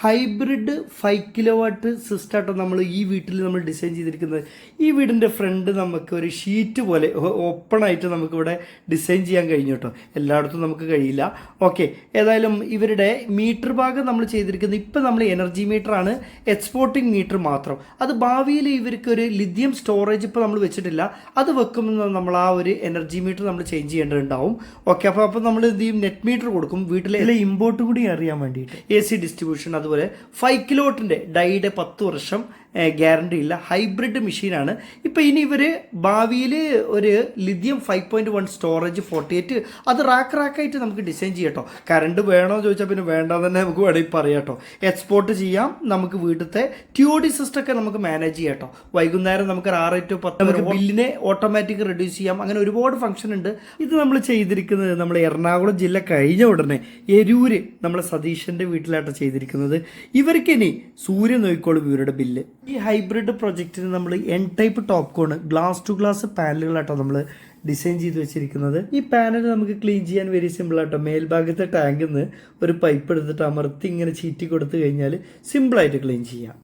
Hybrid 5 kilo watt സിസ്റ്റമായിട്ടോ നമ്മൾ ഈ വീട്ടിൽ നമ്മൾ ഡിസൈൻ ചെയ്തിരിക്കുന്നത്. ഈ വീടിൻ്റെ ഫ്രണ്ട് നമുക്ക് ഒരു ഷീറ്റ് പോലെ ഓപ്പണായിട്ട് നമുക്കിവിടെ ഡിസൈൻ ചെയ്യാൻ കഴിഞ്ഞു കേട്ടോ. എല്ലായിടത്തും നമുക്ക് കഴിയില്ല. ഓക്കെ, ഏതായാലും ഇവരുടെ മീറ്റർ ഭാഗം നമ്മൾ ചെയ്തിരിക്കുന്നത് ഇപ്പം നമ്മൾ എനർജി മീറ്ററാണ്, എക്സ്പോർട്ടിംഗ് മീറ്റർ മാത്രം. അത് ഭാവിയിൽ ഇവർക്ക് ഒരു ലിഥിയം സ്റ്റോറേജ് ഇപ്പോൾ നമ്മൾ വെച്ചിട്ടില്ല, അത് വെക്കുമ്പോൾ നമ്മൾ ആ ഒരു എനർജി മീറ്റർ നമ്മൾ ചേഞ്ച് ചെയ്യേണ്ടതുണ്ടാവും. ഓക്കെ, അപ്പോൾ നമ്മൾ എന്ത് ചെയ്യും, നെറ്റ് മീറ്റർ കൊടുക്കും വീട്ടിലെ ഇമ്പോർട്ട് കൂടി അറിയാൻ വേണ്ടിയിട്ട്. AC ഡിസ്ട്രിബ്യൂഷൻ, അതുപോലെ 5 കിലോവാട്ടിൻ്റെ ഡൈയുടെ 10 വർഷം ഗ്യാരണ്ടി ഇല്ല. ഹൈബ്രിഡ് മെഷീനാണ്. ഇപ്പോൾ ഇനി ഇവർ ഭാവിയിൽ ഒരു ലിഥിയം 5.1 സ്റ്റോറേജ് 48 അത് റാക്കായിട്ട് നമുക്ക് ഡിസൈൻ ചെയ്യാം കേട്ടോ. കറണ്ട് വേണോ ചോദിച്ചാൽ പിന്നെ വേണ്ടാന്ന് തന്നെ നമുക്ക് വേണമെങ്കിൽ പറയാം കേട്ടോ. എക്സ്പോർട്ട് ചെയ്യാം, നമുക്ക് വീട്ടിലത്തെ TOD സിസ്റ്റം ഒക്കെ നമുക്ക് മാനേജ് ചെയ്യാം കേട്ടോ. വൈകുന്നേരം നമുക്ക് 6 to 10 നമുക്ക് ബില്ലിനെ ഓട്ടോമാറ്റിക് റെഡ്യൂസ് ചെയ്യാം. അങ്ങനെ ഒരുപാട് ഫംഗ്ഷൻ ഉണ്ട്. ഇത് നമ്മൾ ചെയ്തിരിക്കുന്നത് നമ്മൾ എറണാകുളം ജില്ല കഴിഞ്ഞ ഉടനെ എരൂര് നമ്മളെ സതീശൻ്റെ വീട്ടിലാട്ടോ ചെയ്തിരിക്കുന്നത്. ഇവർക്കിനി സൂര്യൻ നോക്കിക്കോളും ഇവരുടെ ബില്ല്. ഈ ഹൈബ്രിഡ് പ്രൊജക്റ്റിന് നമ്മൾ N type TOPCon glass to glass പാനലുകളാട്ടോ നമ്മൾ ഡിസൈൻ ചെയ്ത് വെച്ചിരിക്കുന്നത്. ഈ പാനൽ നമുക്ക് ക്ലീൻ ചെയ്യാൻ വെരി സിമ്പിൾ ആട്ടോ. മേൽഭാഗത്തെ ടാങ്കിൽ നിന്ന് ഒരു പൈപ്പ് എടുത്തിട്ട് അമർത്തി ഇങ്ങനെ ചീറ്റി കൊടുത്തു കഴിഞ്ഞാൽ സിമ്പിളായിട്ട് ക്ലീൻ ചെയ്യാം.